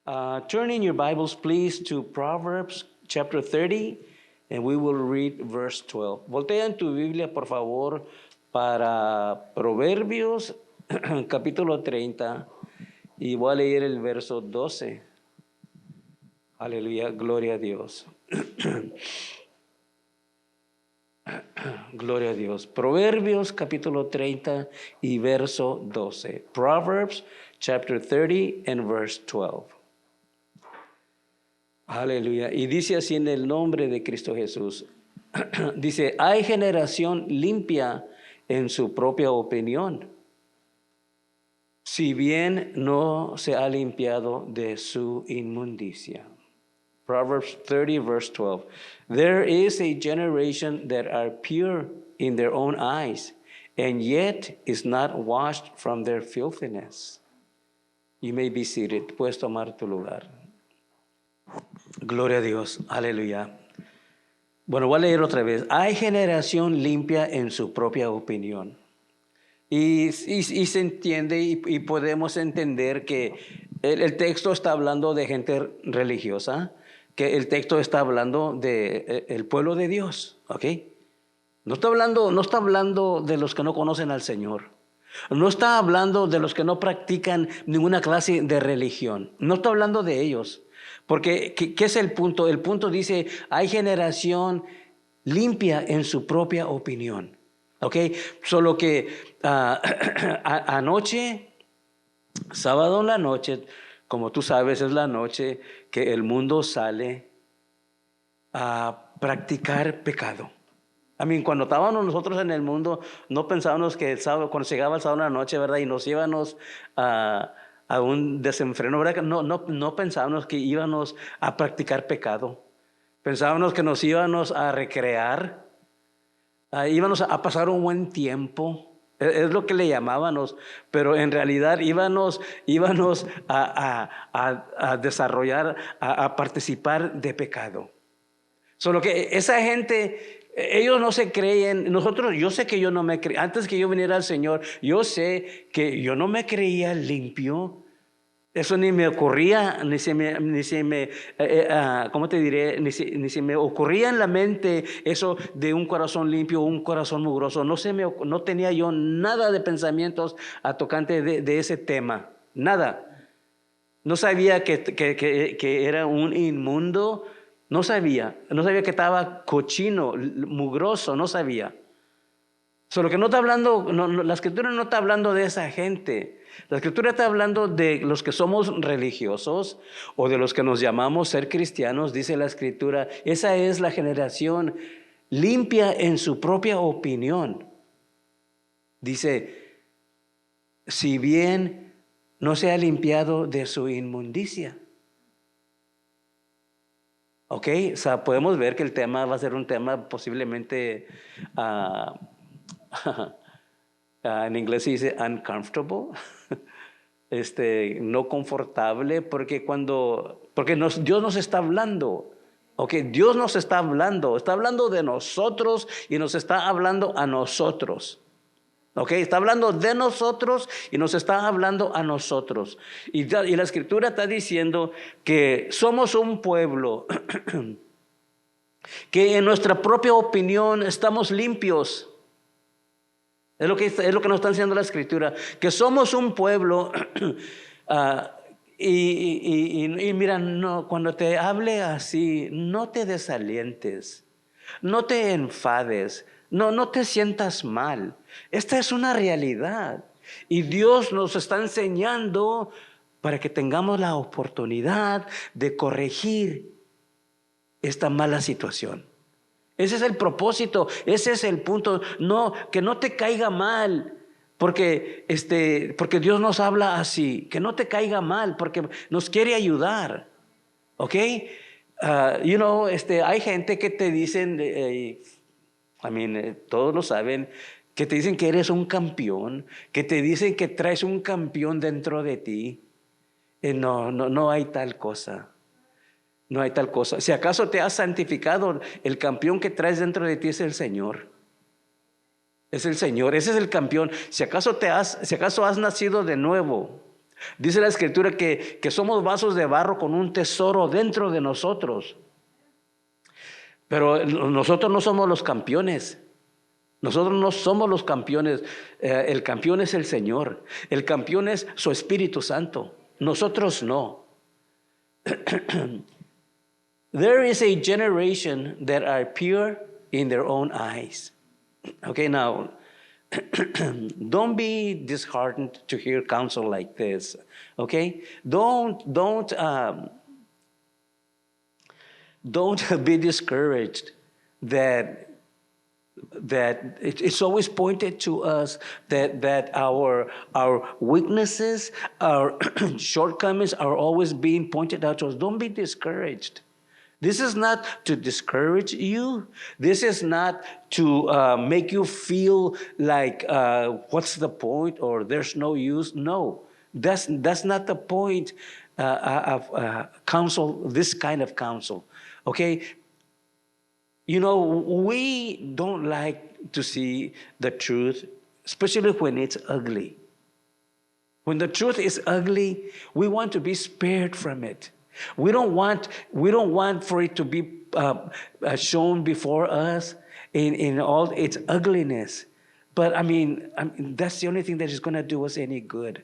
Turn in your Bibles, please, to Proverbs chapter 30, and we will read verse 12. Voltea en tu Biblia, por favor, para Proverbios capítulo 30, y voy a leer el verso 12. Aleluya, gloria a Dios. Gloria a Dios. Proverbios capítulo 30 y verso 12. Proverbs chapter 30 and verse 12. Aleluya. Y dice así en el nombre de Cristo Jesús. Dice, hay generación limpia en su propia opinión, si bien no se ha limpiado de su inmundicia. Proverbs 30 verse 12. There is a generation that are pure in their own eyes, and yet is not washed from their filthiness. You may be seated. Puedes tomar tu lugar. Gloria a Dios. Aleluya. Bueno, voy a leer otra vez. Hay generación limpia en su propia opinión. Y se entiende y podemos entender que el texto está hablando de gente religiosa, que el texto está hablando de el pueblo de Dios, ¿ok? No está hablando de los que no conocen al Señor. No está hablando de los que no practican ninguna clase de religión. No está hablando de ellos. Porque, ¿qué es el punto? El punto dice, hay generación limpia en su propia opinión. ¿Ok? Solo que anoche, sábado en la noche, como tú sabes, es la noche que el mundo sale a practicar pecado. Cuando estábamos nosotros en el mundo, no pensábamos que el sábado, cuando llegaba el sábado en la noche, ¿verdad? Y nos íbamos a un desenfreno, ¿verdad? No pensábamos que íbamos a practicar pecado. Pensábamos que nos íbamos a recrear, íbamos a pasar un buen tiempo. Es lo que le llamábamos, pero en realidad íbamos a desarrollar, a participar de pecado. Solo que esa gente, ellos no se creen. Yo sé que yo no me creía, antes que yo viniera al Señor, yo sé que yo no me creía limpio. Eso ni me ocurría, ni se me ¿cómo te diré? Ni se me ocurría en la mente eso de un corazón limpio, un corazón mugroso. No tenía yo nada de pensamientos a tocante de ese tema, nada. No sabía que era un inmundo, no sabía que estaba cochino, mugroso, no sabía. Solo que no está hablando, la Escritura no está hablando de esa gente. La Escritura está hablando de los que somos religiosos o de los que nos llamamos ser cristianos. Dice la Escritura, esa es la generación limpia en su propia opinión. Dice, si bien no se ha limpiado de su inmundicia. Ok, o sea, podemos ver que el tema va a ser un tema posiblemente... en inglés se dice uncomfortable, no confortable, porque Dios nos está hablando, Dios nos está hablando de nosotros y nos está hablando a nosotros, está hablando de nosotros y nos está hablando a nosotros, y la Escritura está diciendo que somos un pueblo que en nuestra propia opinión estamos limpios. Es lo que nos está enseñando la Escritura, que somos un pueblo y mira, cuando te hable así, no te desalientes, no te enfades, no te sientas mal. Esta es una realidad y Dios nos está enseñando para que tengamos la oportunidad de corregir esta mala situación. Ese es el propósito, ese es el punto. Que no te caiga mal, porque Dios nos habla así. Que no te caiga mal, porque nos quiere ayudar. ¿Ok? Hay gente que te dicen, todos lo saben, que te dicen que eres un campeón, que te dicen que traes un campeón dentro de ti. No hay tal cosa. No hay tal cosa. Si acaso te has santificado, el campeón que traes dentro de ti es el Señor. Es el Señor, ese es el campeón. Si acaso has nacido de nuevo, Dice la Escritura que somos vasos de barro con un tesoro dentro de nosotros. Pero nosotros no somos los campeones. Nosotros no somos los campeones. El campeón es el Señor. El campeón es su Espíritu Santo. Nosotros no. There is a generation that are pure in their own eyes. Okay, now, don't be disheartened to hear counsel like this. Okay, don't be discouraged that it's always pointed to us that our weaknesses, our shortcomings are always being pointed out to us. Don't be discouraged. This is not to discourage you. This is not to make you feel like what's the point or there's no use. No, that's not the point of counsel. This kind of counsel, okay. You know, we don't like to see the truth, especially when it's ugly. When the truth is ugly, we want to be spared from it. We don't want for it to be shown before us in all its ugliness. But I mean, that's the only thing that is going to do us any good.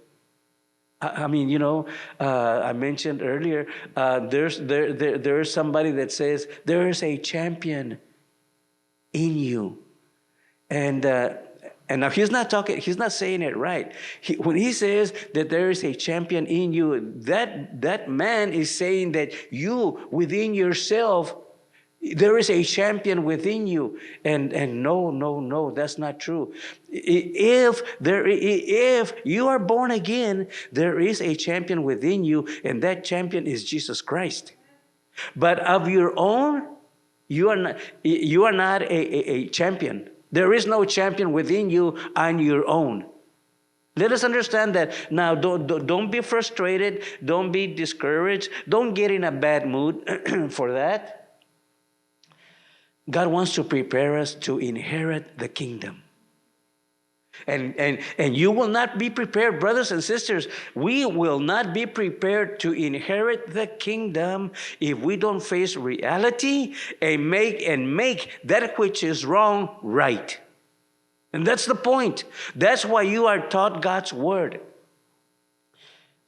I mean, you know, I mentioned earlier, there's somebody that says there is a champion in you, and now he's not saying it right. When he says that there is a champion in you, that man is saying that you within yourself, there is a champion within you, and no, that's not true. If you are born again, there is a champion within you, and that champion is Jesus Christ. But of your own, you are not a champion. There is no champion within you on your own. Let us understand that. Now, don't be frustrated. Don't be discouraged. Don't get in a bad mood for that. God wants to prepare us to inherit the kingdom. And you will not be prepared, brothers and sisters. We will not be prepared to inherit the kingdom if we don't face reality and make that which is wrong right. And that's the point. That's why you are taught God's word.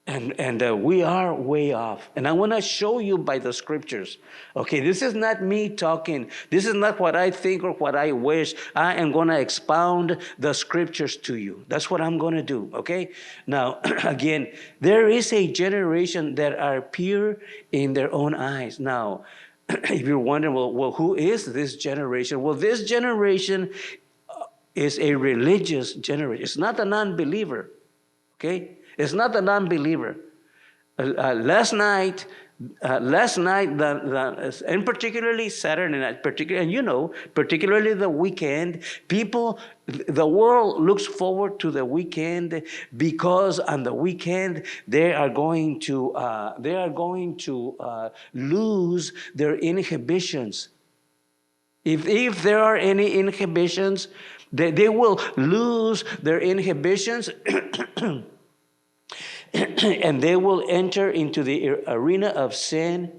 And we are way off. And I want to show you by the scriptures. Okay, this is not me talking. This is not what I think or what I wish. I am going to expound the scriptures to you. That's what I'm going to do, okay? Now, again, there is a generation that are pure in their own eyes. Now, if you're wondering, well, who is this generation? Well, this generation is a religious generation. It's not a non-believer, okay? It's not a non-believer. Last night, and particularly Saturday night, particularly the weekend, the world looks forward to the weekend because on the weekend they are going to lose their inhibitions. If there are any inhibitions, they will lose their inhibitions. And they will enter into the arena of sin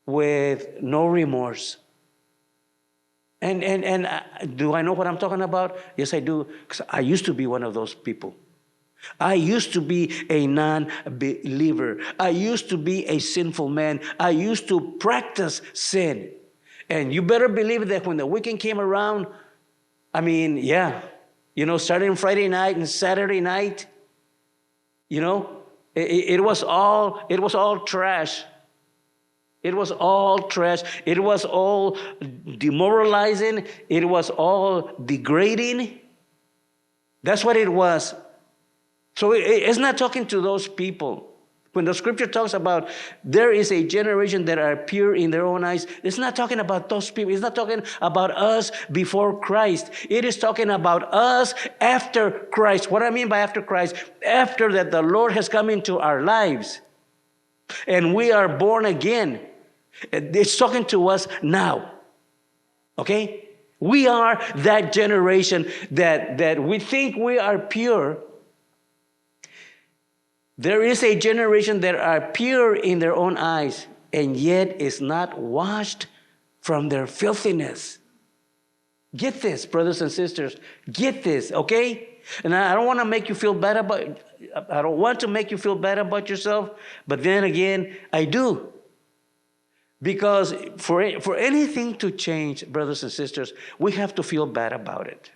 with no remorse. And do I know what I'm talking about? Yes, I do, because I used to be one of those people. I used to be a non-believer. I used to be a sinful man. I used to practice sin. And you better believe that when the weekend came around, I mean, yeah, starting Friday night and Saturday night, it was all trash. It was all trash. It was all demoralizing. It was all degrading. That's what it was. So it's not talking to those people. When the scripture talks about there is a generation that are pure in their own eyes, it's not talking about those people. It's not talking about us before Christ. It is talking about us after Christ. What I mean by after Christ, after that the Lord has come into our lives and we are born again. It's talking to us now. Okay? We are that generation that we think we are pure. There is a generation that are pure in their own eyes, and yet is not washed from their filthiness. Get this, brothers and sisters. Get this, okay? And I don't want to make you feel bad about. I don't want to make you feel bad about yourself, but then again, I do. Because for anything to change, brothers and sisters, we have to feel bad about it.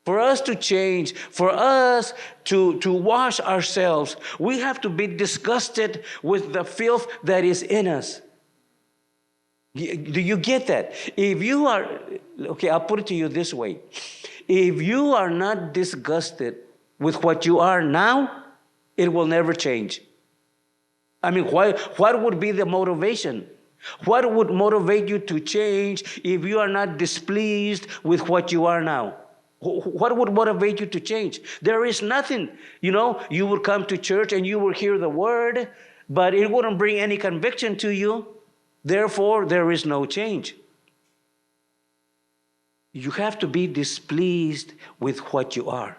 For us to change, for us to wash ourselves, we have to be disgusted with the filth that is in us. Do you get that? If you are, okay, I'll put it to you this way. If you are not disgusted with what you are now, it will never change. I mean, what would be the motivation? What would motivate you to change if you are not displeased with what you are now? What would motivate you to change? There is nothing. You know, you would come to church and you will hear the word, but it wouldn't bring any conviction to you. Therefore, there is no change. You have to be displeased with what you are.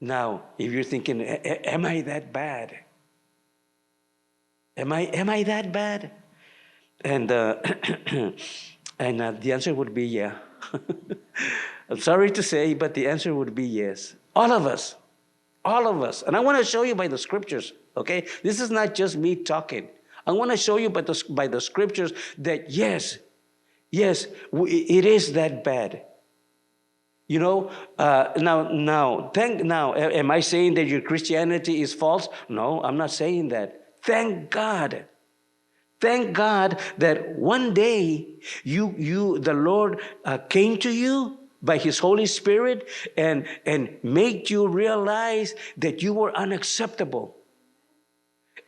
Now, if you're thinking, am I that bad? Am I that bad? And and the answer would be yeah. I'm sorry to say, but the answer would be yes. All of us. All of us. And I want to show you by the scriptures, okay? This is not just me talking. I want to show you by the scriptures that yes, it is that bad. You know, now, am I saying that your Christianity is false? No, I'm not saying that. Thank God. Thank God that one day the Lord came to you by His Holy Spirit and made you realize that you were unacceptable.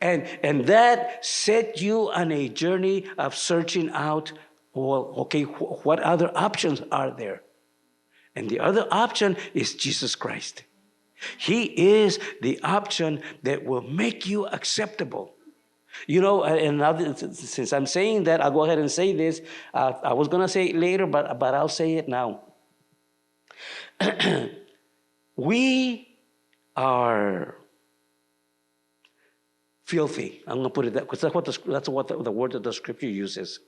And that set you on a journey of searching out, well, okay, what other options are there? And the other option is Jesus Christ. He is the option that will make you acceptable. You know, and now, since I'm saying that, I'll go ahead and say this. I was going to say it later, but I'll say it now. We are filthy. I'm going to put it that because that's what the word that the scripture uses.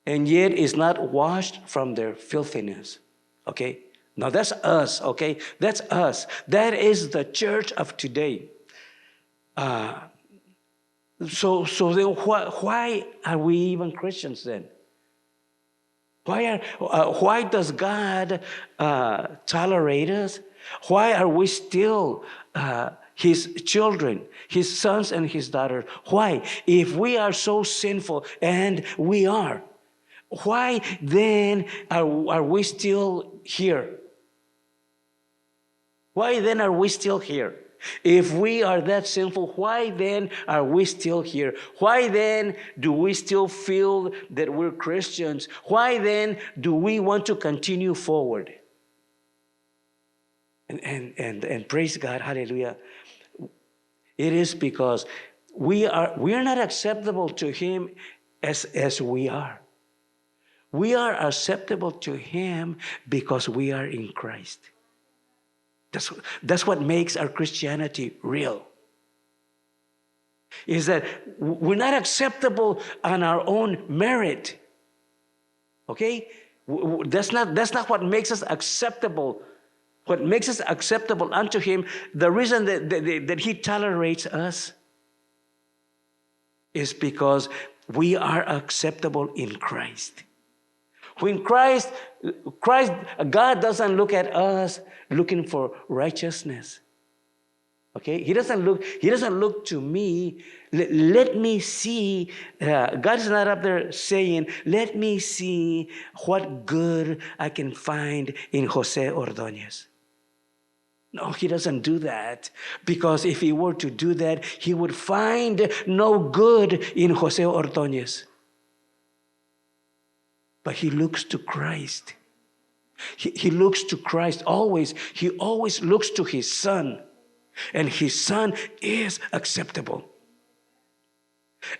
And yet is not washed from their filthiness. Okay? Now that's us, okay? That's us. That is the church of today. So then why are we even Christians then? Why does God tolerate us? Why are we still His children, His sons and His daughters? Why? If we are so sinful, and we are, why then are we still here? Why then are we still here? If we are that sinful, why then are we still here? Why then do we still feel that we're Christians? Why then do we want to continue forward? And praise God, hallelujah. It is because we are not acceptable to Him as we are. We are acceptable to Him because we are in Christ. That's what makes our Christianity real. Is that we're not acceptable on our own merit. Okay? That's not what makes us acceptable. What makes us acceptable unto Him, the reason that He tolerates us is because we are acceptable in Christ. When God doesn't look at us looking for righteousness. Okay? He doesn't look to me. Let me see. God is not up there saying, let me see what good I can find in Jose Ordonez. No, He doesn't do that. Because if He were to do that, He would find no good in Jose Ordonez. But He looks to Christ. He looks to Christ always. He always looks to His Son. And His Son is acceptable.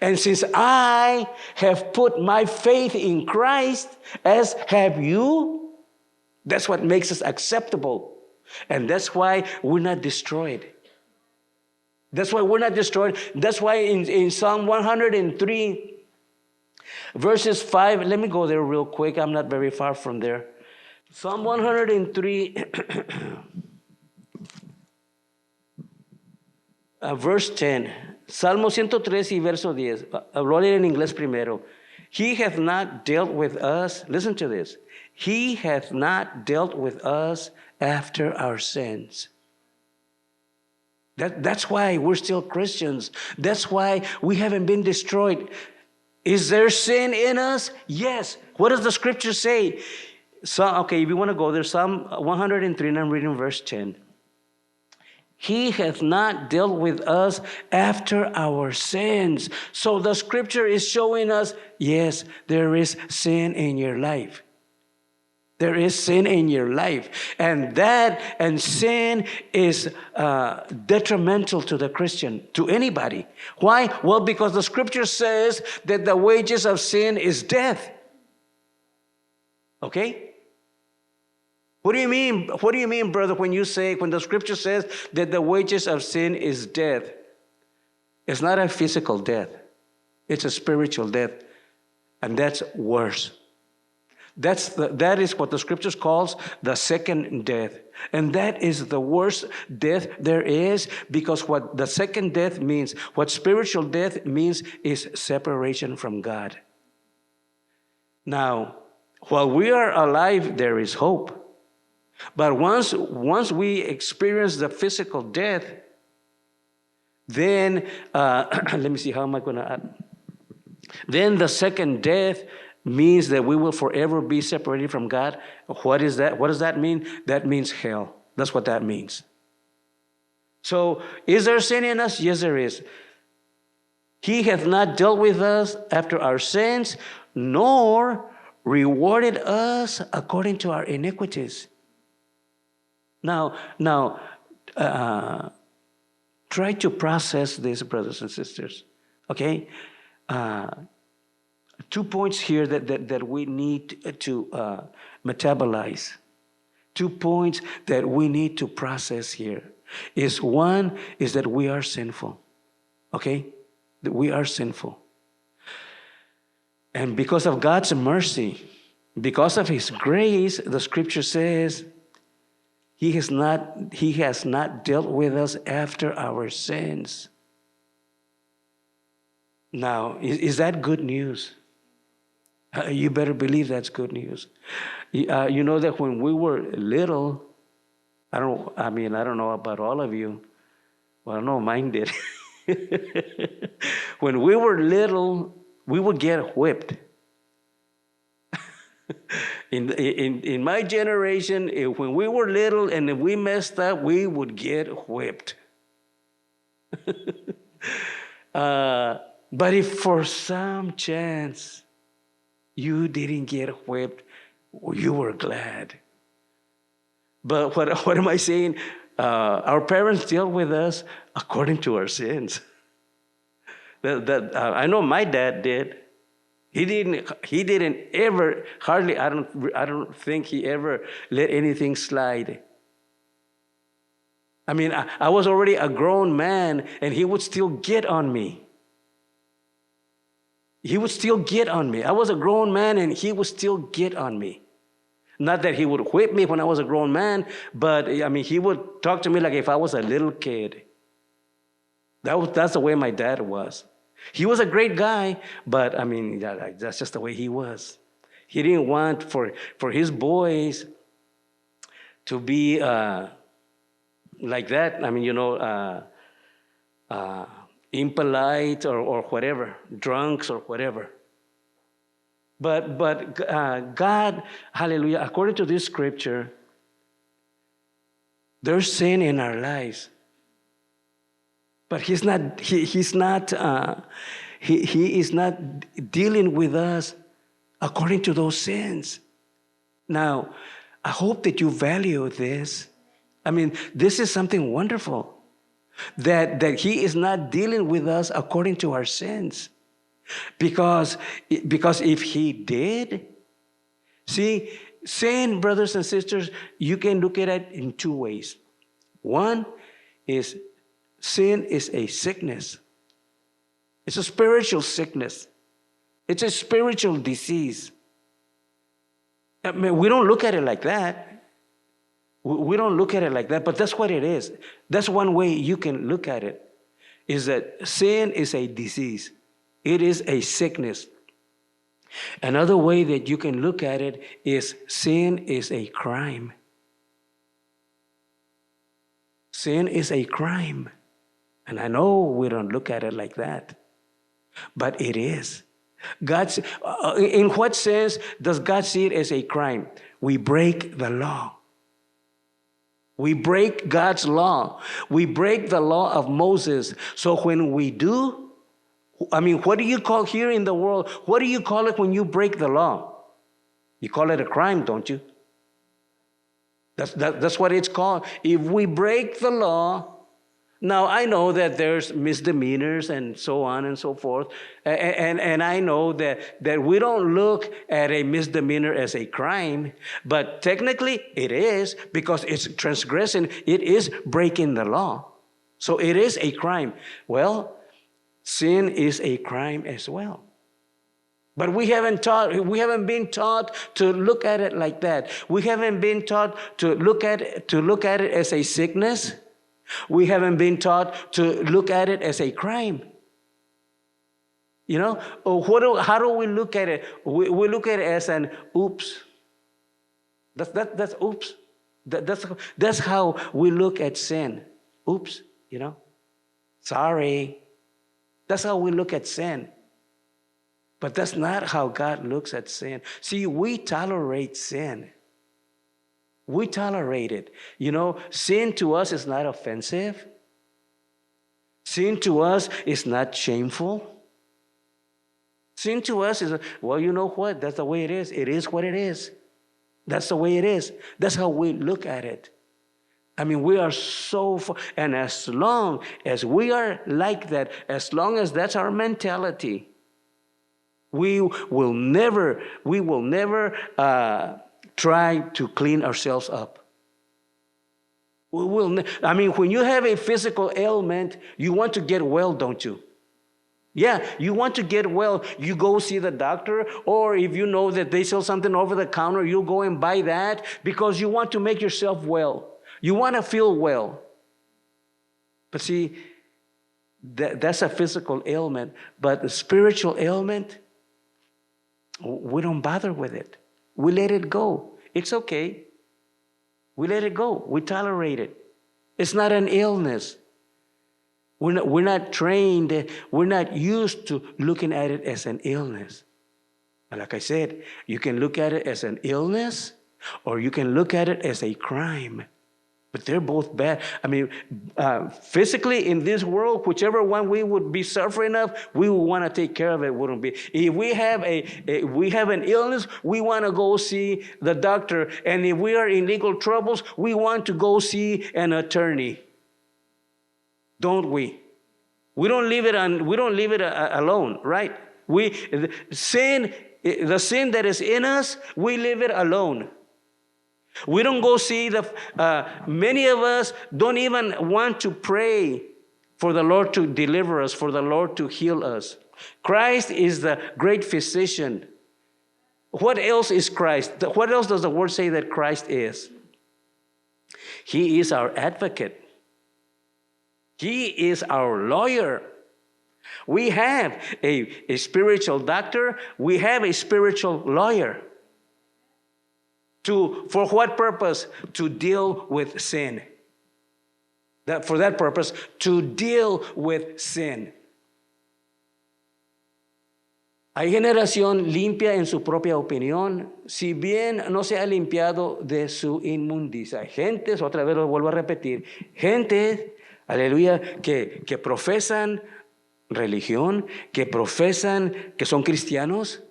And since I have put my faith in Christ, as have you, that's what makes us acceptable. And that's why we're not destroyed. That's why we're not destroyed. That's why in Psalm 103, verses 5, let me go there real quick. I'm not very far from there. Psalm 103, verse 10. Salmo 103 y verso 10. Lo leer en inglés primero. He hath not dealt with us. Listen to this. He hath not dealt with us after our sins. That's why we're still Christians. That's why we haven't been destroyed. Is there sin in us? Yes. What does the scripture say? So, if you want to go there, Psalm 103, and I'm reading verse 10. He hath not dealt with us after our sins. So the scripture is showing us, yes, there is sin in your life. There is sin in your life. And sin is detrimental to the Christian, to anybody. Why? Well, because the scripture says that the wages of sin is death. Okay? What do you mean? What do you mean, brother, when the scripture says that the wages of sin is death? It's not a physical death. It's a spiritual death. And that's worse. That is what the scriptures calls the second death. And that is the worst death there is, because what the second death means, what spiritual death means, is separation from God. Now, while we are alive, there is hope. But once we experience the physical death, then, let me see, how am I going to add? Then the second death means that we will forever be separated from God. What is that? What does that mean? That means hell. That's what that means. So, is there sin in us? Yes, there is. He hath not dealt with us after our sins, nor rewarded us according to our iniquities. Now, try to process this, brothers and sisters. Okay? 2 points here that we need to metabolize. 2 points that we need to process here. One is that we are sinful. Okay? That we are sinful. And because of God's mercy, because of His grace, the scripture says, He has not dealt with us after our sins. Now, is that good news? You better believe that's good news. You know that when we were little, I don't know about all of you. Well, I know mine did. When we were little, we would get whipped. In my generation, when we were little and if we messed up, we would get whipped. But if for some chance you didn't get whipped, you were glad. But what am I saying? Our parents dealt with us according to our sins. I know my dad did. He didn't ever, hardly, I don't think he ever let anything slide. I mean, I was already a grown man, and he would still get on me. He would still get on me. I was a grown man, and he would still get on me. Not that he would whip me when I was a grown man, but I mean, he would talk to me like if I was a little kid. That's the way my dad was. He was a great guy, but I mean, that's just the way he was. He didn't want for his boys to be like that. I mean, impolite or whatever, drunks or whatever. But God, hallelujah, according to this scripture, there's sin in our lives. But he is not dealing with us according to those sins. Now, I hope that you value this. I mean, this is something wonderful. That he is not dealing with us according to our sins. Because if he did, see, sin, brothers and sisters, you can look at it in two ways. One is sin is a sickness. It's a spiritual sickness. It's a spiritual disease. I mean, we don't look at it like that. We don't look at it like that, but that's what it is. That's one way you can look at it, is that sin is a disease. It is a sickness. Another way that you can look at it is sin is a crime. Sin is a crime. And I know we don't look at it like that, but it is. In what sense does God see it as a crime? We break the law. We break God's law. We break the law of Moses. So when we do, what do you call here in the world? What do you call it when you break the law? You call it a crime, don't you? That's what it's called. If we break the law, now I know that there's misdemeanors and so on and so forth, and I know that we don't look at a misdemeanor as a crime, but technically it is, because it's transgressing. It is breaking the law, so it is a crime. Well, sin is a crime as well. But we haven't been taught to look at it like that. We haven't been taught to look at it as a sickness. We haven't been taught to look at it as a crime. How do we look at it? We look at it as an oops. That's oops. That's how we look at sin. Oops, sorry. That's how we look at sin. But that's not how God looks at sin. See, we tolerate sin. We tolerate it. Sin to us is not offensive. Sin to us is not shameful. Sin to us is, well, you know what? That's the way it is. It is what it is. That's the way it is. That's how we look at it. We are so far, and as long as we are like that, as long as that's our mentality, we will never try to clean ourselves up. When you have a physical ailment, you want to get well, don't you? Yeah, you want to get well. You go see the doctor, or if you know that they sell something over the counter, you'll go and buy that because you want to make yourself well. You want to feel well. But see, that's a physical ailment. But a spiritual ailment, we don't bother with it. We let it go. It's okay. We let it go. We tolerate it. It's not an illness. We're not trained. We're not used to looking at it as an illness. And like I said, you can look at it as an illness, or you can look at it as a crime. But they're both bad. Physically in this world, whichever one we would be suffering of, we would want to take care of it, wouldn't we? If we have an illness, we want to go see the doctor. And if we are in legal troubles, we want to go see an attorney. Don't we? We don't leave it alone, right? The sin that is in us, we leave it alone. We don't go see many of us don't even want to pray for the Lord to deliver us, for the Lord to heal us. Christ is the great physician. What else is Christ? What else does the word say that Christ is? He is our advocate. He is our lawyer. We have a spiritual doctor. We have a spiritual lawyer. For what purpose? To deal with sin. For that purpose, to deal with sin. Hay generación limpia en su propia opinión, si bien no se ha limpiado de su inmundicia. Hay gentes, otra vez lo vuelvo a repetir, gente, aleluya, que profesan religión, que profesan que son cristianos,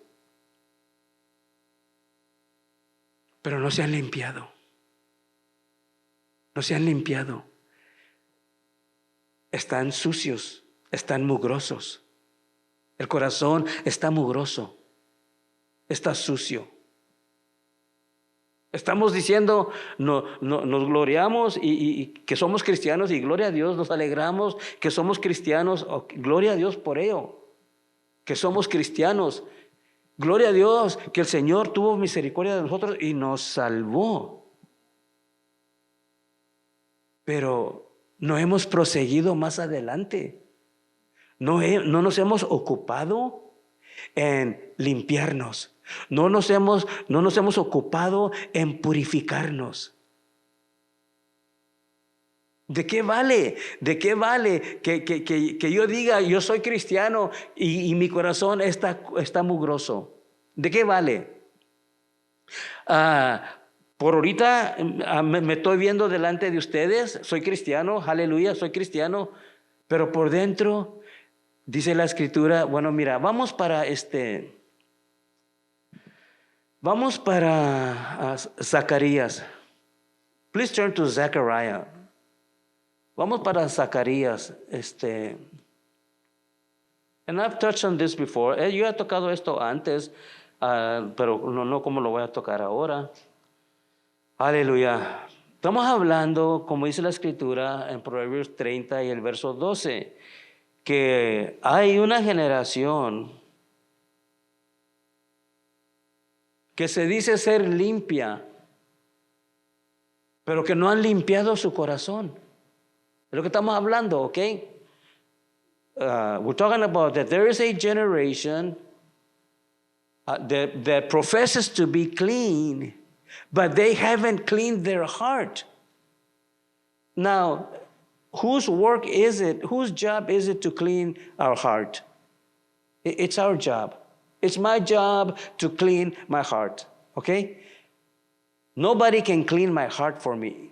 pero no se han limpiado. No se han limpiado. Están sucios, están mugrosos. El corazón está mugroso, está sucio. Estamos diciendo, nos gloriamos y que somos cristianos y gloria a Dios, nos alegramos que somos cristianos, gloria a Dios por ello, que somos cristianos. Gloria a Dios que el Señor tuvo misericordia de nosotros y nos salvó. Pero no hemos proseguido más adelante. No nos hemos ocupado en limpiarnos. No nos hemos ocupado en purificarnos. ¿De qué vale? ¿De qué vale que yo diga yo soy cristiano y mi corazón está mugroso? ¿De qué vale? Por ahorita me estoy viendo delante de ustedes, soy cristiano, aleluya, soy cristiano, pero por dentro dice la Escritura, bueno, mira, vamos para Zacarías. Please turn to Zechariah. Vamos para Zacarías. And I've touched on this before. Yo he tocado esto antes, pero no como lo voy a tocar ahora. Aleluya. Estamos hablando, como dice la Escritura en Proverbios 30 y el verso 12, que hay una generación que se dice ser limpia, pero que no han limpiado su corazón. Es lo que estamos hablando, ¿ok? We're talking about that there is a generation that professes to be clean, but they haven't cleaned their heart. Now, whose work is it? Whose job is it to clean our heart? It's our job. It's my job to clean my heart, okay? Nobody can clean my heart for me.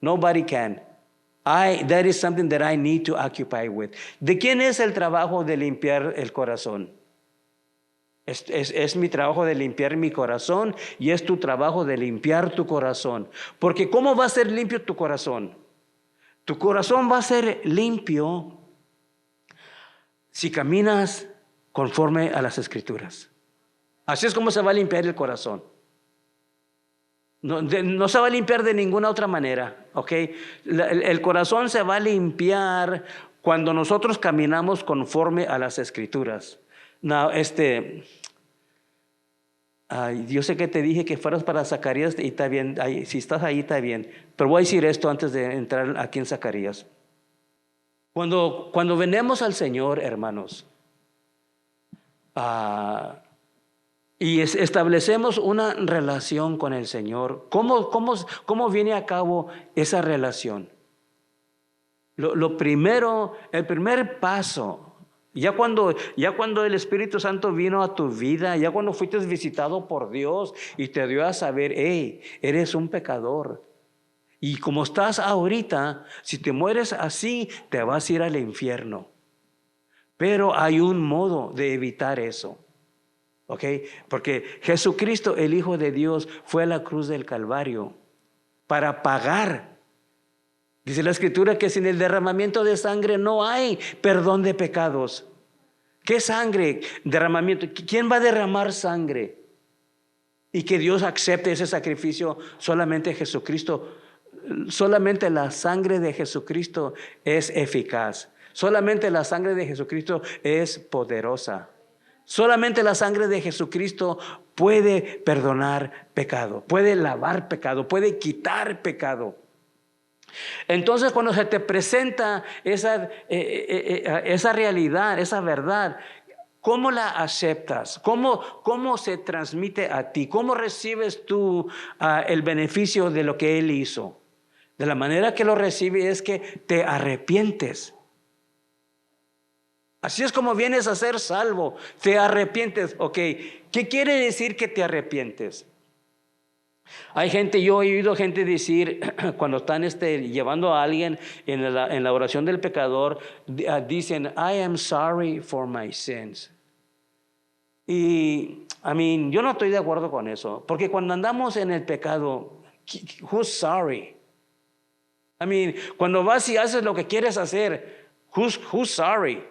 Nobody can. That is something that I need to occupy with. ¿De quién es el trabajo de limpiar el corazón? Es mi trabajo de limpiar mi corazón y es tu trabajo de limpiar tu corazón. Porque ¿cómo va a ser limpio tu corazón? Tu corazón va a ser limpio si caminas conforme a las Escrituras. Así es como se va a limpiar el corazón. No se va a limpiar de ninguna otra manera, ¿ok? El corazón se va a limpiar cuando nosotros caminamos conforme a las Escrituras. Now, yo sé que te dije que fueras para Zacarías y está bien, si estás ahí está bien, pero voy a decir esto antes de entrar aquí en Zacarías. Cuando venimos al Señor, hermanos, y establecemos una relación con el Señor, ¿cómo viene a cabo esa relación? Lo primero, el primer paso, ya cuando el Espíritu Santo vino a tu vida, ya cuando fuiste visitado por Dios y te dio a saber, hey, eres un pecador. Y como estás ahorita, si te mueres así, te vas a ir al infierno. Pero hay un modo de evitar eso. ¿Ok? Porque Jesucristo, el Hijo de Dios, fue a la cruz del Calvario para pagar. Dice la Escritura que sin el derramamiento de sangre no hay perdón de pecados. ¿Qué sangre? Derramamiento. ¿Quién va a derramar sangre? Y que Dios acepte ese sacrificio solamente Jesucristo. Solamente la sangre de Jesucristo es eficaz. Solamente la sangre de Jesucristo es poderosa. Solamente la sangre de Jesucristo puede perdonar pecado, puede lavar pecado, puede quitar pecado. Entonces, cuando se te presenta esa realidad, esa verdad, ¿cómo la aceptas? ¿Cómo se transmite a ti? ¿Cómo recibes tú el beneficio de lo que Él hizo? De la manera que lo recibe es que te arrepientes. Así es como vienes a ser salvo, te arrepientes. Ok, ¿qué quiere decir que te arrepientes? Yo he oído gente decir, cuando están llevando a alguien en la oración del pecador, dicen, I am sorry for my sins. Y, yo no estoy de acuerdo con eso, porque cuando andamos en el pecado, who's sorry? Cuando vas y haces lo que quieres hacer, who's sorry?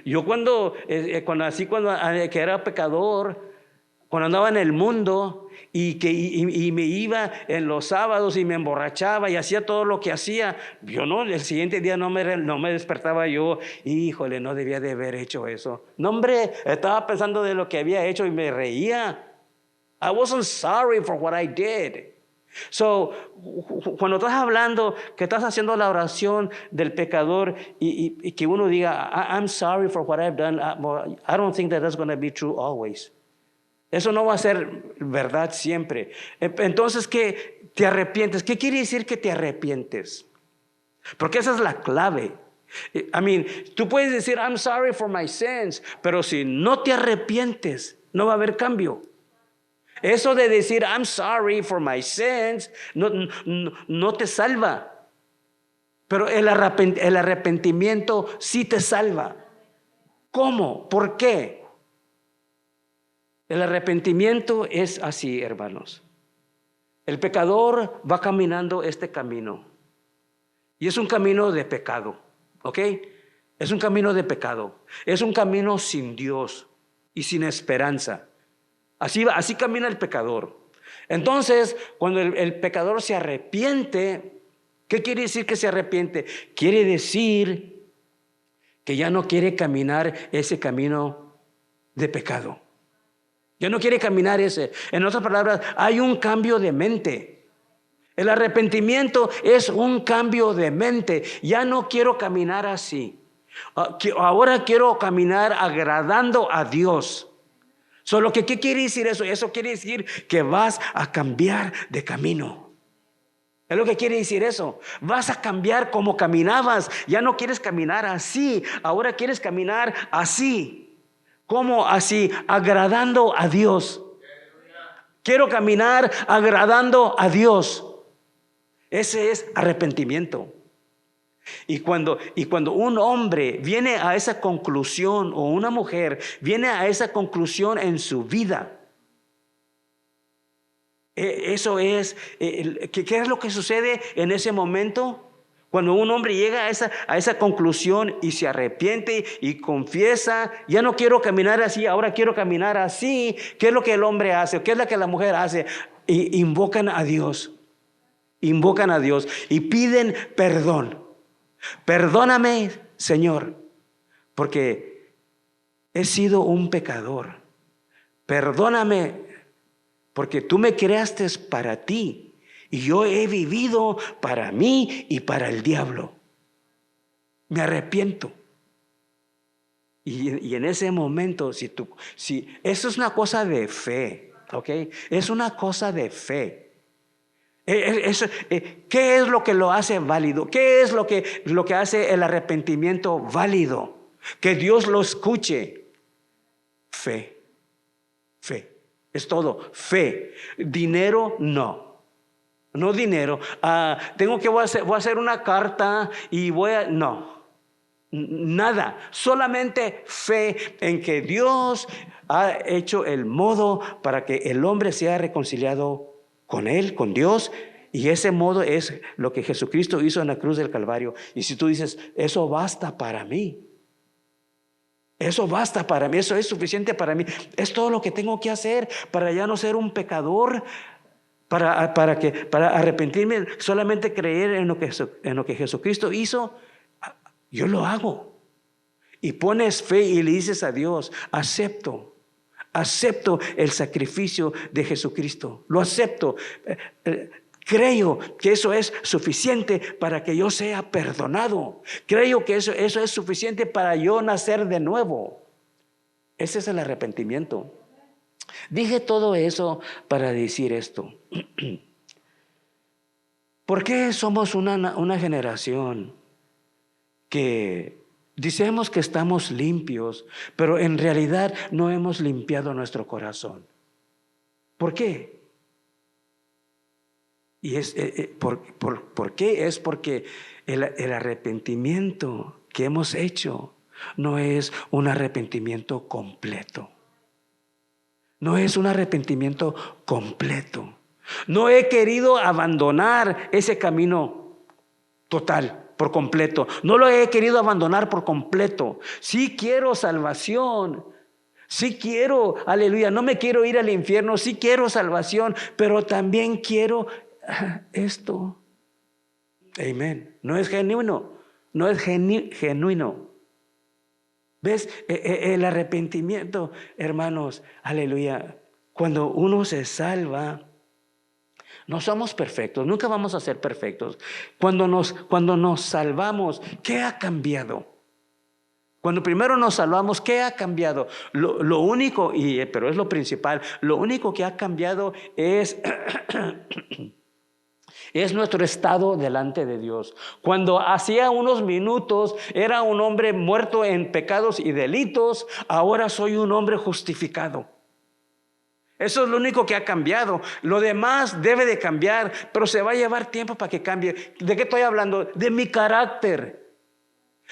Yo cuando que era pecador, cuando andaba en el mundo y me iba en los sábados y me emborrachaba y hacía todo lo que hacía, yo no, el siguiente día no me despertaba yo, híjole, no debía de haber hecho eso. No, hombre, estaba pensando de lo que había hecho y me reía. I wasn't sorry for what I did. So, cuando estás hablando, que estás haciendo la oración del pecador y que uno diga, I'm sorry for what I've done, I don't think that's going to be true always. Eso no va a ser verdad siempre. Entonces, ¿qué? Te arrepientes. ¿Qué quiere decir que te arrepientes? Porque esa es la clave. Tú puedes decir, I'm sorry for my sins, pero si no te arrepientes, no va a haber cambio. Eso de decir, I'm sorry for my sins, no te salva. Pero el arrepentimiento sí te salva. ¿Cómo? ¿Por qué? El arrepentimiento es así, hermanos. El pecador va caminando este camino. Y es un camino de pecado, ¿ok? Es un camino de pecado. Es un camino sin Dios y sin esperanza. Así camina el pecador. Entonces, cuando el pecador se arrepiente, ¿qué quiere decir que se arrepiente? Quiere decir que ya no quiere caminar ese camino de pecado. Ya no quiere caminar ese. En otras palabras, hay un cambio de mente. El arrepentimiento es un cambio de mente. Ya no quiero caminar así. Ahora quiero caminar agradando a Dios. Solo que, ¿qué quiere decir eso? Eso quiere decir que vas a cambiar de camino. Es lo que quiere decir eso. Vas a cambiar como caminabas. Ya no quieres caminar así. Ahora quieres caminar así. ¿Cómo así? Agradando a Dios. Quiero caminar agradando a Dios. Ese es arrepentimiento. Y cuando un hombre viene a esa conclusión, o una mujer viene a esa conclusión en su vida, eso es, ¿qué es lo que sucede en ese momento? Cuando un hombre llega a esa conclusión y se arrepiente y confiesa, ya no quiero caminar así, ahora quiero caminar así. ¿Qué es lo que el hombre hace? ¿Qué es lo que la mujer hace? Invocan a Dios. Invocan a Dios y piden perdón. Perdóname, Señor, porque he sido un pecador. Perdóname, porque tú me creaste para ti. Y yo he vivido para mí y para el diablo. Me arrepiento. Y en ese momento, si eso es una cosa de fe, ¿ok? Es una cosa de fe. ¿Qué es lo que lo hace válido? ¿Qué es lo que hace el arrepentimiento válido? Que Dios lo escuche. Fe. Fe. Es todo. Fe. Dinero, no. No dinero. Voy a hacer una carta y no. Nada. Solamente fe en que Dios ha hecho el modo para que el hombre sea reconciliado con Él, con Dios. Y ese modo es lo que Jesucristo hizo en la cruz del Calvario. Y si tú dices, eso basta para mí. Eso basta para mí. Eso es suficiente para mí. Es todo lo que tengo que hacer para ya no ser un pecador. Para arrepentirme, solamente creer en lo que Jesucristo hizo, yo lo hago. Y pones fe y le dices a Dios, acepto el sacrificio de Jesucristo. Lo acepto. Creo que eso es suficiente para que yo sea perdonado. Creo que eso es suficiente para yo nacer de nuevo. Ese es el arrepentimiento. Dije todo eso para decir esto. ¿Por qué somos una generación que decimos que estamos limpios, pero en realidad no hemos limpiado nuestro corazón? ¿Por qué? Y ¿por qué? Es porque el arrepentimiento que hemos hecho no es un arrepentimiento completo. No es un arrepentimiento completo. No he querido abandonar ese camino total, por completo. No lo he querido abandonar por completo. Sí quiero salvación. Sí quiero, aleluya, no me quiero ir al infierno, sí quiero salvación, pero también quiero esto. Amén. No es genuino, no es genuino. ¿Ves? El arrepentimiento, hermanos, aleluya, cuando uno se salva, no somos perfectos, nunca vamos a ser perfectos. Cuando nos salvamos, ¿qué ha cambiado? Cuando primero nos salvamos, ¿qué ha cambiado? Lo único, pero es lo principal, lo único que ha cambiado es nuestro estado delante de Dios. Cuando hacía unos minutos era un hombre muerto en pecados y delitos, ahora soy un hombre justificado. Eso es lo único que ha cambiado. Lo demás debe de cambiar, pero se va a llevar tiempo para que cambie. ¿De qué estoy hablando? De mi carácter.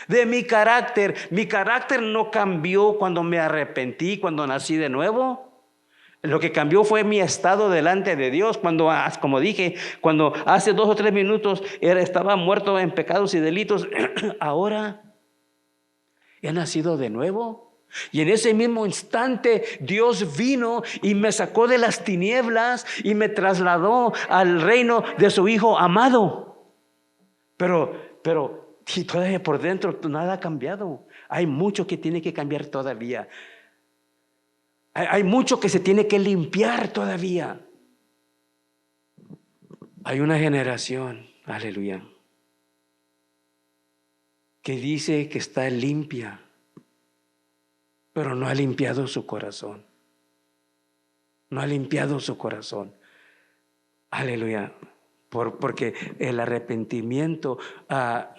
De mi carácter. Mi carácter no cambió cuando me arrepentí, cuando nací de nuevo. Lo que cambió fue mi estado delante de Dios. Cuando, como dije, cuando hace 2 o 3 minutos estaba muerto en pecados y delitos, ahora he nacido de nuevo. Y en ese mismo instante Dios vino y me sacó de las tinieblas y me trasladó al reino de su Hijo amado. Pero y todavía por dentro nada ha cambiado. Hay mucho que tiene que cambiar todavía. Hay mucho que se tiene que limpiar todavía. Hay una generación, aleluya, que dice que está limpia, pero no ha limpiado su corazón. No ha limpiado su corazón. Aleluya. Porque el arrepentimiento,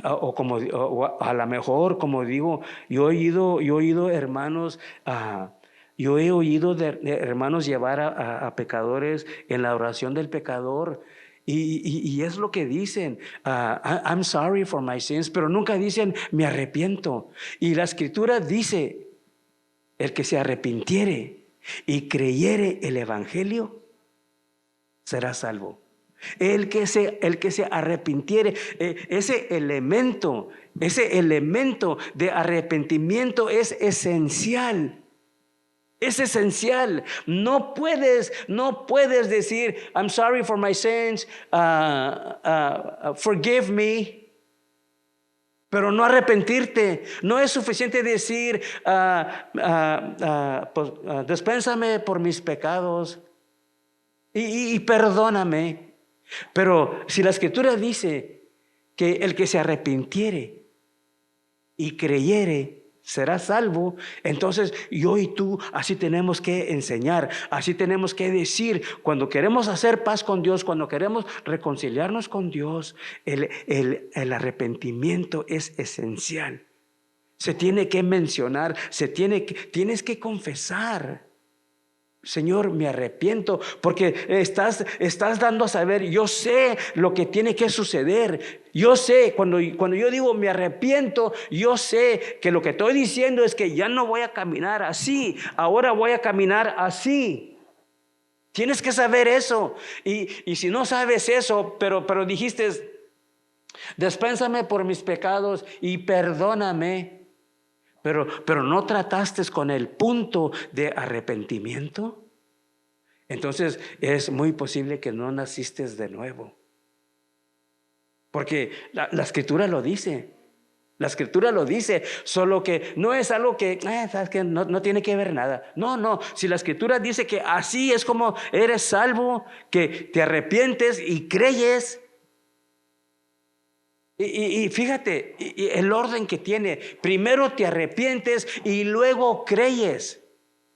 o a lo mejor, como digo, yo he oído hermanos, yo he oído de hermanos llevar a pecadores en la oración del pecador. Y es lo que dicen, I'm sorry for my sins, pero nunca dicen me arrepiento. Y la Escritura dice, el que se arrepintiere y creyere el evangelio será salvo. El que se arrepintiere, ese elemento de arrepentimiento es esencial. Es esencial. No puedes decir I'm sorry for my sins, forgive me, pero no arrepentirte. No es suficiente decir dispénsame por mis pecados y perdóname. Pero si la Escritura dice que el que se arrepintiere y creyere será salvo, entonces yo y tú así tenemos que enseñar, así tenemos que decir. Cuando queremos hacer paz con Dios, cuando queremos reconciliarnos con Dios, el arrepentimiento es esencial. Se tiene que mencionar, tienes que confesar. Señor, me arrepiento, porque estás dando a saber, yo sé lo que tiene que suceder. Yo sé, cuando yo digo me arrepiento, yo sé que lo que estoy diciendo es que ya no voy a caminar así, ahora voy a caminar así. Tienes que saber eso. Y si no sabes eso, pero dijiste, dispénsame por mis pecados y perdóname. Pero no trataste con el punto de arrepentimiento, entonces es muy posible que no naciste de nuevo. Porque la Escritura lo dice. La Escritura lo dice, solo que no es algo que, ¿sabes qué? No tiene que ver nada. No, si la Escritura dice que así es como eres salvo, que te arrepientes y creyes. Y fíjate el orden que tiene. Primero te arrepientes y luego creyes.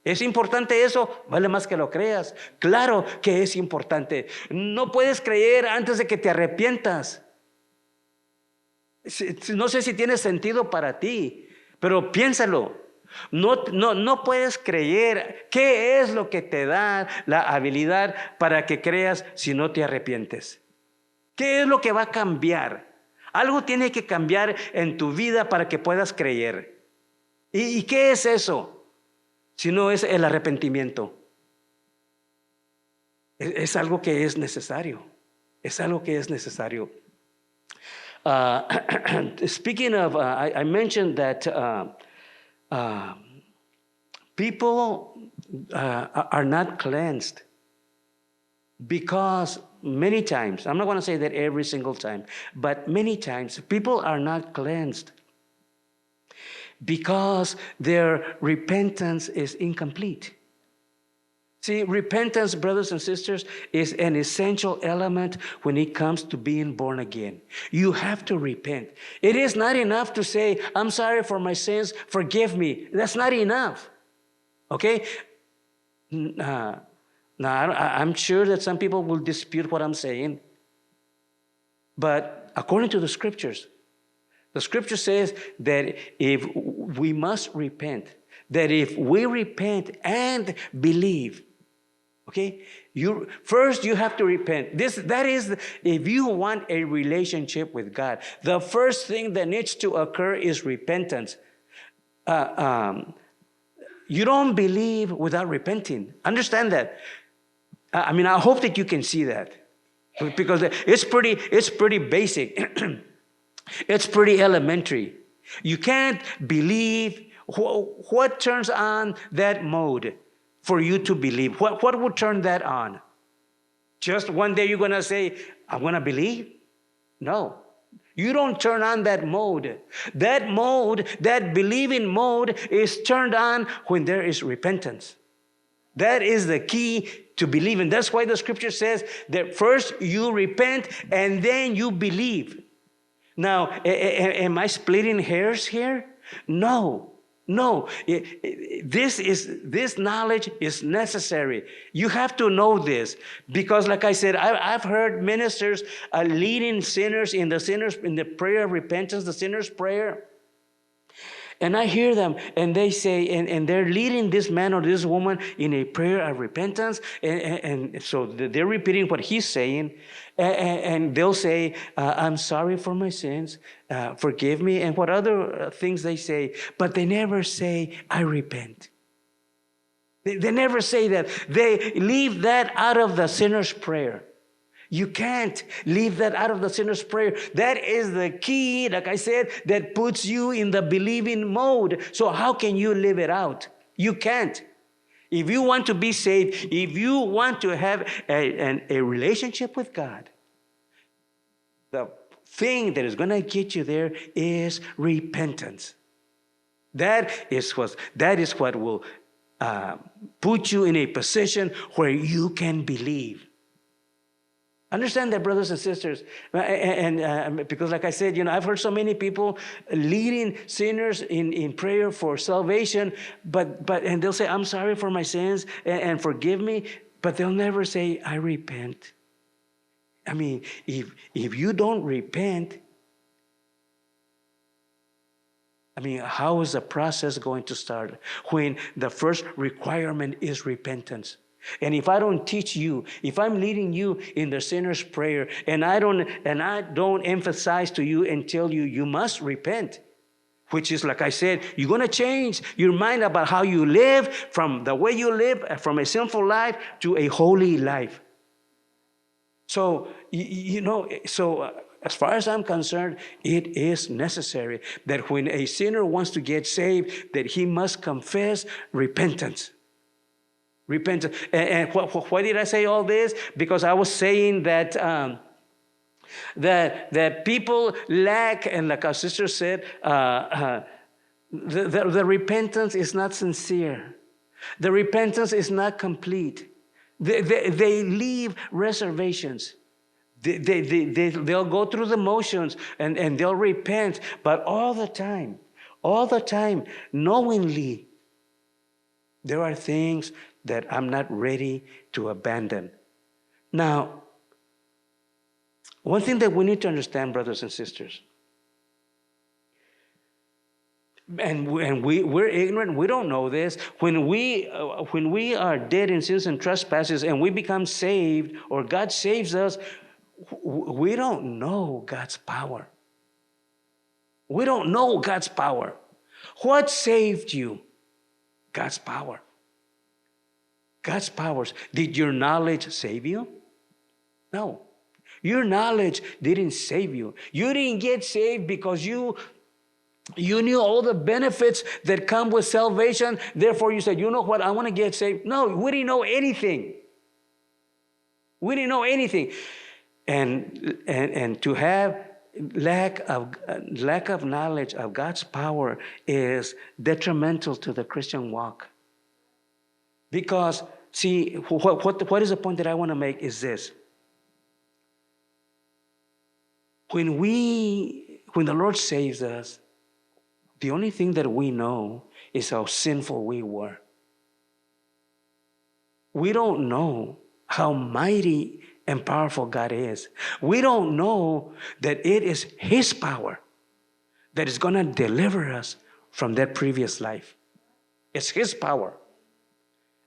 ¿Es importante eso? Vale más que lo creas. Claro que es importante. No puedes creer antes de que te arrepientas. No sé si tiene sentido para ti, pero piénsalo. No puedes creer. ¿Qué es lo que te da la habilidad para que creas si no te arrepientes? ¿Qué es lo que va a cambiar? Algo tiene que cambiar en tu vida para que puedas creer. ¿Y qué es eso? Si no es el arrepentimiento. Es algo que es necesario. Es algo que es necesario. Speaking of, I mentioned that People are not cleansed because many times, I'm not going to say that every single time, but many times people are not cleansed because their repentance is incomplete. See, repentance, brothers and sisters, is an essential element when it comes to being born again. You have to repent. It is not enough to say, I'm sorry for my sins, forgive me. That's not enough. Okay? Now, I'm sure that some people will dispute what I'm saying. But according to the scripture says that if we must repent, that if we repent and believe, okay, you have to repent. That is, if you want a relationship with God, the first thing that needs to occur is repentance. You don't believe without repenting. Understand that. I hope that you can see that, because it's pretty basic. It's pretty elementary. You can't believe. What turns on that mode for you to believe? What would turn that on? Just one day you're going to say, I'm going to believe? No. You don't turn on that mode. That mode, that believing mode, is turned on when there is repentance. That is the key to believing. That's why the scripture says that first you repent and then you believe. Now, am I splitting hairs here? No. This knowledge is necessary. You have to know this, because like I said, I've heard ministers leading sinners in the prayer of repentance, the sinner's prayer. And I hear them, and they say, and they're leading this man or this woman in a prayer of repentance, and so they're repeating what he's saying, and they'll say, I'm sorry for my sins, forgive me, and what other things they say, but they never say, I repent. They never say that. They leave that out of the sinner's prayer. You can't leave that out of the sinner's prayer. That is the key, like I said, that puts you in the believing mode. So how can you live it out? You can't. If you want to be saved, if you want to have a relationship with God, the thing that is going to get you there is repentance. That is what will put you in a position where you can believe. Understand that, brothers and sisters, and because like I said, I've heard so many people leading sinners in prayer for salvation, and they'll say, I'm sorry for my sins and forgive me, but they'll never say, I repent. If you don't repent, how is the process going to start when the first requirement is repentance? And if I don't teach you, if I'm leading you in the sinner's prayer, and I don't emphasize to you and tell you, you must repent, which is, like I said, you're going to change your mind about how you live, from the way you live, from a sinful life to a holy life. So, as far as I'm concerned, it is necessary that when a sinner wants to get saved, that he must confess repentance. Repentance. And why did I say all this? Because I was saying that that people lack, and like our sister said, the repentance is not sincere. The repentance is not complete. They leave reservations. They'll go through the motions and they'll repent, but all the time, knowingly, there are things that I'm not ready to abandon. Now, one thing that we need to understand, brothers and sisters, and we're ignorant, we don't know this. When we are dead in sins and trespasses and we become saved, or God saves us, we don't know God's power. We don't know God's power. What saved you? God's power. God's powers. Did your knowledge save you? No. Your knowledge didn't save you. You didn't get saved because you You knew all the benefits that come with salvation. Therefore, you said, you know what? I want to get saved. No, we didn't know anything. We didn't know anything. And to have lack of knowledge of God's power is detrimental to the Christian walk. Because, see, what is the point that I want to make is this. When the Lord saves us, the only thing that we know is how sinful we were. We don't know how mighty and powerful God is. We don't know that it is His power that is going to deliver us from that previous life. It's His power.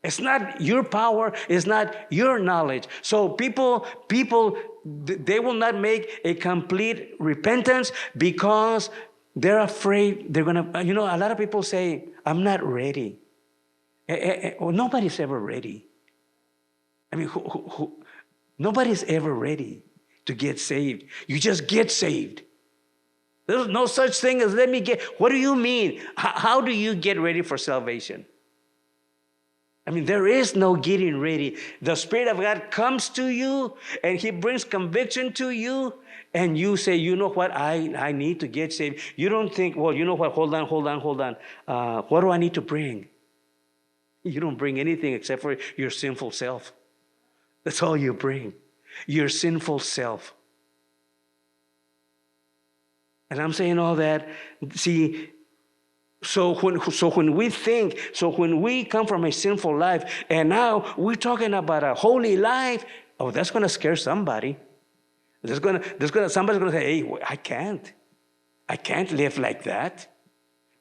It's not your power. It's not your knowledge. So people, they will not make a complete repentance because they're afraid they're going to, a lot of people say, I'm not ready. Well, nobody's ever ready. I mean, nobody's ever ready to get saved. You just get saved. There's no such thing as let me get. What do you mean? How do you get ready for salvation? I mean, there is no getting ready. The Spirit of God comes to you and He brings conviction to you. And you say, you know what, I need to get saved. You don't think, well, you know what, hold on. What do I need to bring? You don't bring anything except for your sinful self. That's all you bring. Your sinful self. And I'm saying all that, see, so when we come from a sinful life, and now we're talking about a holy life, oh, that's going to scare somebody. Somebody's going to say, hey, I can't live like that.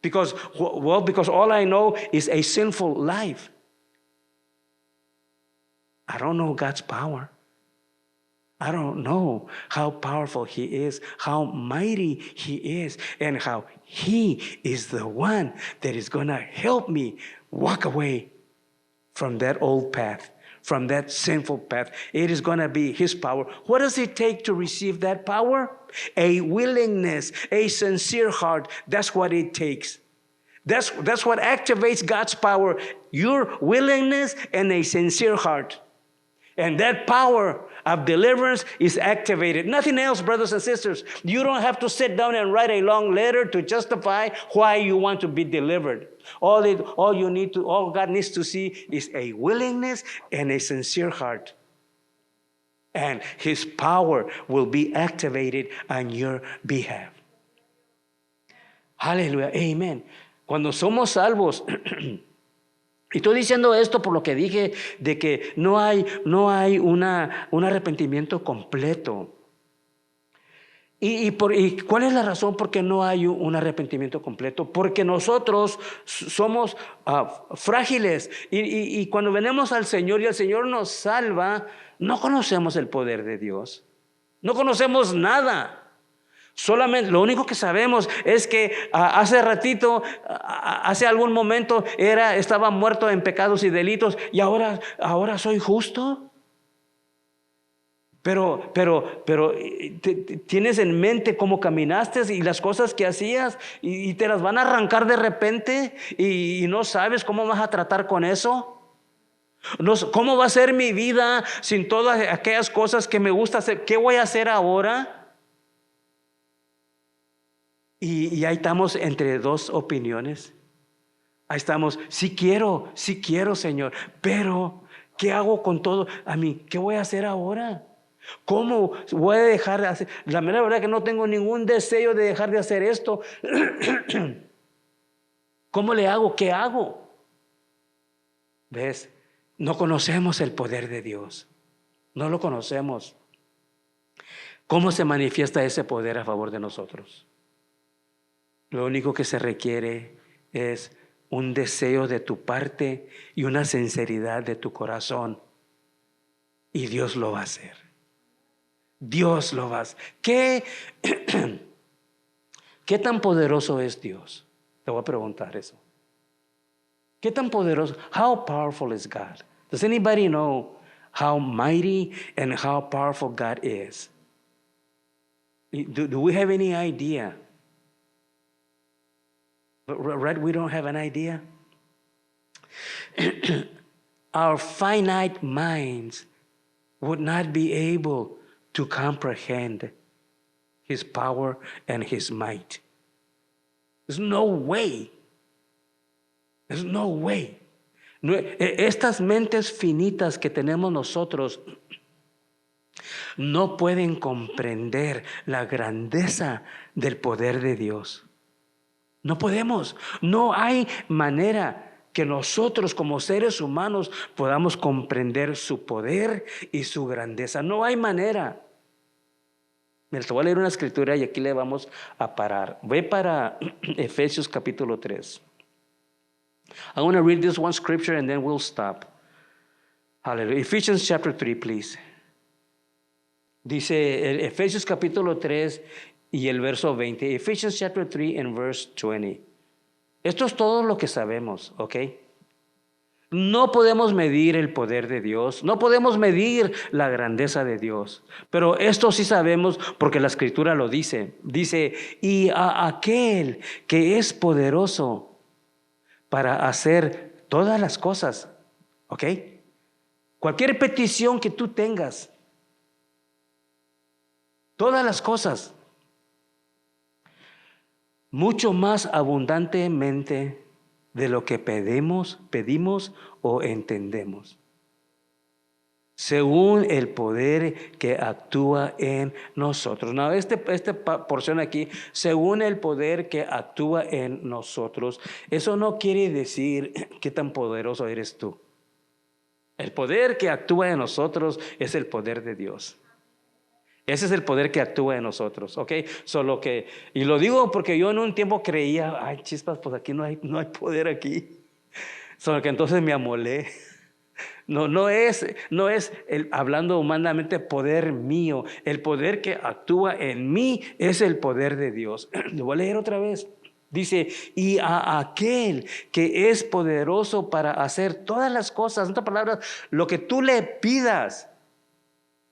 Because all I know is a sinful life. I don't know God's power. I don't know how powerful He is, how mighty He is, and how He is the one that is going to help me walk away from that old path, from that sinful path. It is going to be His power. What does it take to receive that power? A willingness, a sincere heart. That's what it takes. That's what activates God's power. Your willingness and a sincere heart. And that power of deliverance is activated. Nothing else, brothers and sisters. You don't have to sit down and write a long letter to justify why you want to be delivered. All God needs to see is a willingness and a sincere heart. And His power will be activated on your behalf. Aleluya, amen. Cuando somos salvos, y estoy diciendo esto por lo que dije de que no hay un arrepentimiento completo. ¿Y cuál es la razón por qué no hay un arrepentimiento completo? Porque nosotros somos frágiles y cuando venimos al Señor y el Señor nos salva, no conocemos el poder de Dios. No conocemos nada. Solamente lo único que sabemos es que hace ratito, hace algún momento estaba muerto en pecados y delitos y ahora soy justo. Pero tienes en mente cómo caminaste y las cosas que hacías y te las van a arrancar de repente y no sabes cómo vas a tratar con eso. ¿Cómo va a ser mi vida sin todas aquellas cosas que me gusta hacer? ¿Qué voy a hacer ahora? Y ahí estamos entre dos opiniones. Ahí estamos, sí quiero, Señor, pero ¿qué hago con todo? ¿Qué voy a hacer ahora? ¿Cómo voy a dejar de hacer? La mera verdad que no tengo ningún deseo de dejar de hacer esto. ¿Cómo le hago? ¿Qué hago? ¿Ves? No conocemos el poder de Dios. No lo conocemos. ¿Cómo se manifiesta ese poder a favor de nosotros? Lo único que se requiere es un deseo de tu parte y una sinceridad de tu corazón. Y Dios lo va a hacer. Dios lo va a hacer. ¿Qué tan poderoso es Dios? Te voy a preguntar eso. ¿Qué tan poderoso? How powerful is God? Does anybody know how mighty and how powerful God is? Do we have any idea? Right? We don't have an idea. Our finite minds would not be able to comprehend his power and his might. There's no way. There's no way. Estas mentes finitas que tenemos nosotros no pueden comprender la grandeza del poder de Dios. No podemos. No hay manera que nosotros como seres humanos podamos comprender su poder y su grandeza. No hay manera. Mira, te voy a leer una escritura y aquí le vamos a parar. Ve para Efesios capítulo 3. I want to read this one scripture and then we'll stop. Hallelujah. Ephesians chapter 3, please. Dice Efesios capítulo 3 y el verso 20. Ephesians chapter 3 and verse 20. Esto es todo lo que sabemos, ¿ok? No podemos medir el poder de Dios, no podemos medir la grandeza de Dios, pero esto sí sabemos porque la Escritura lo dice. Dice, y a aquel que es poderoso para hacer todas las cosas, ¿ok? Cualquier petición que tú tengas, todas las cosas, mucho más abundantemente de lo que pedimos o entendemos, según el poder que actúa en nosotros. No, esta porción aquí, según el poder que actúa en nosotros, eso no quiere decir qué tan poderoso eres tú. El poder que actúa en nosotros es el poder de Dios. Ese es el poder que actúa en nosotros, ¿ok? Y lo digo porque yo en un tiempo creía, ay, chispas, pues aquí no hay poder aquí. Solo que entonces me amolé. No es hablando humanamente, poder mío. El poder que actúa en mí es el poder de Dios. Lo voy a leer otra vez. Dice, y a aquel que es poderoso para hacer todas las cosas, en otras palabras, lo que tú le pidas.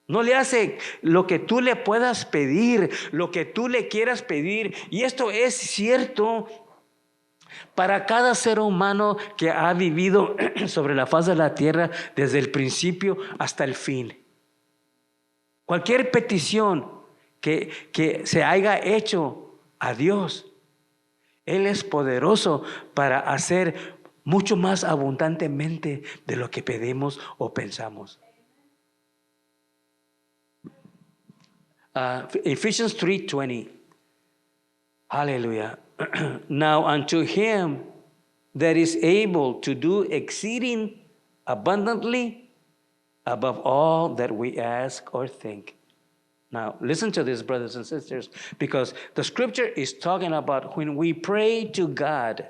No le hace lo que tú le puedas pedir, lo que tú le quieras pedir. Y esto es cierto para cada ser humano que ha vivido sobre la faz de la tierra desde el principio hasta el fin. Cualquier petición que se haya hecho a Dios, Él es poderoso para hacer mucho más abundantemente de lo que pedimos o pensamos. Ephesians 3:20. Hallelujah. Now unto him that is able to do exceeding abundantly above all that we ask or think. Now listen to this, brothers and sisters, because the scripture is talking about when we pray to God,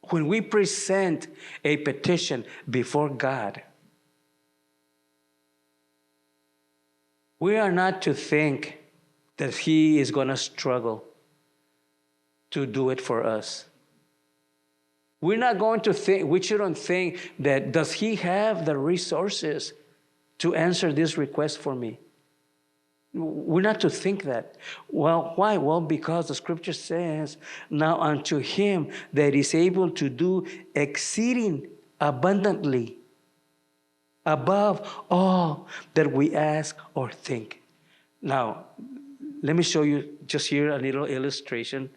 when we present a petition before God, we are not to think that he is going to struggle to do it for us. We're not going to think, we shouldn't think that does he have the resources to answer this request for me? We're not to think that. Well, why? Well, because the scripture says, now unto him that is able to do exceeding abundantly above all that we ask or think. Now, let me show you just here a little illustration.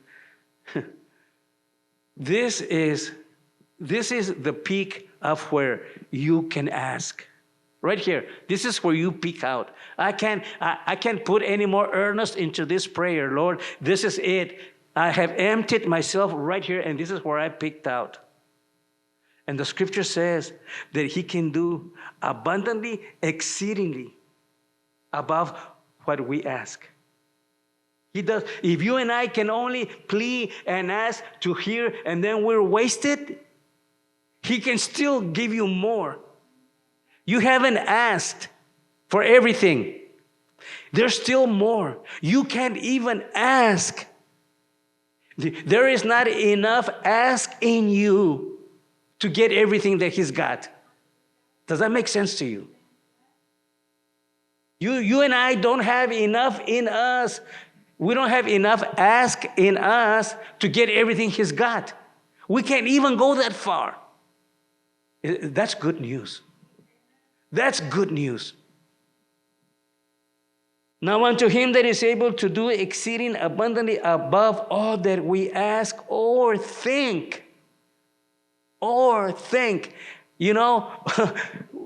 This is the peak of where you can ask. Right here. This is where you peak out. I can't put any more earnest into this prayer, Lord. This is it. I have emptied myself right here, and this is where I peaked out. And the scripture says that he can do abundantly, exceedingly above what we ask. He does. If you and I can only plead and ask to hear and then we're wasted, he can still give you more. You haven't asked for everything. There's still more. You can't even ask. There is not enough ask in you to get everything that he's got. Does that make sense to you? You and I don't have enough in us We don't have enough ask in us to get everything He's got. We can't even go that far. That's good news. That's good news. Now unto Him that is able to do exceeding abundantly above all that we ask or think. Or think. You know,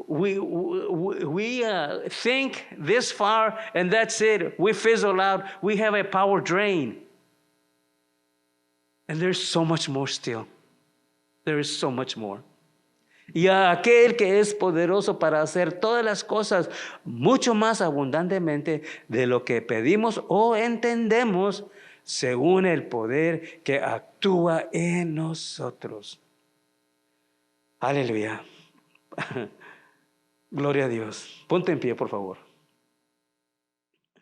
we think this far and that's it. We fizzle out. We have a power drain. And there's so much more still. There is so much more. Y a aquel que es poderoso para hacer todas las cosas mucho más abundantemente de lo que pedimos o entendemos, según el poder que actúa en nosotros. Aleluya. Gloria a Dios. Ponte en pie, por favor.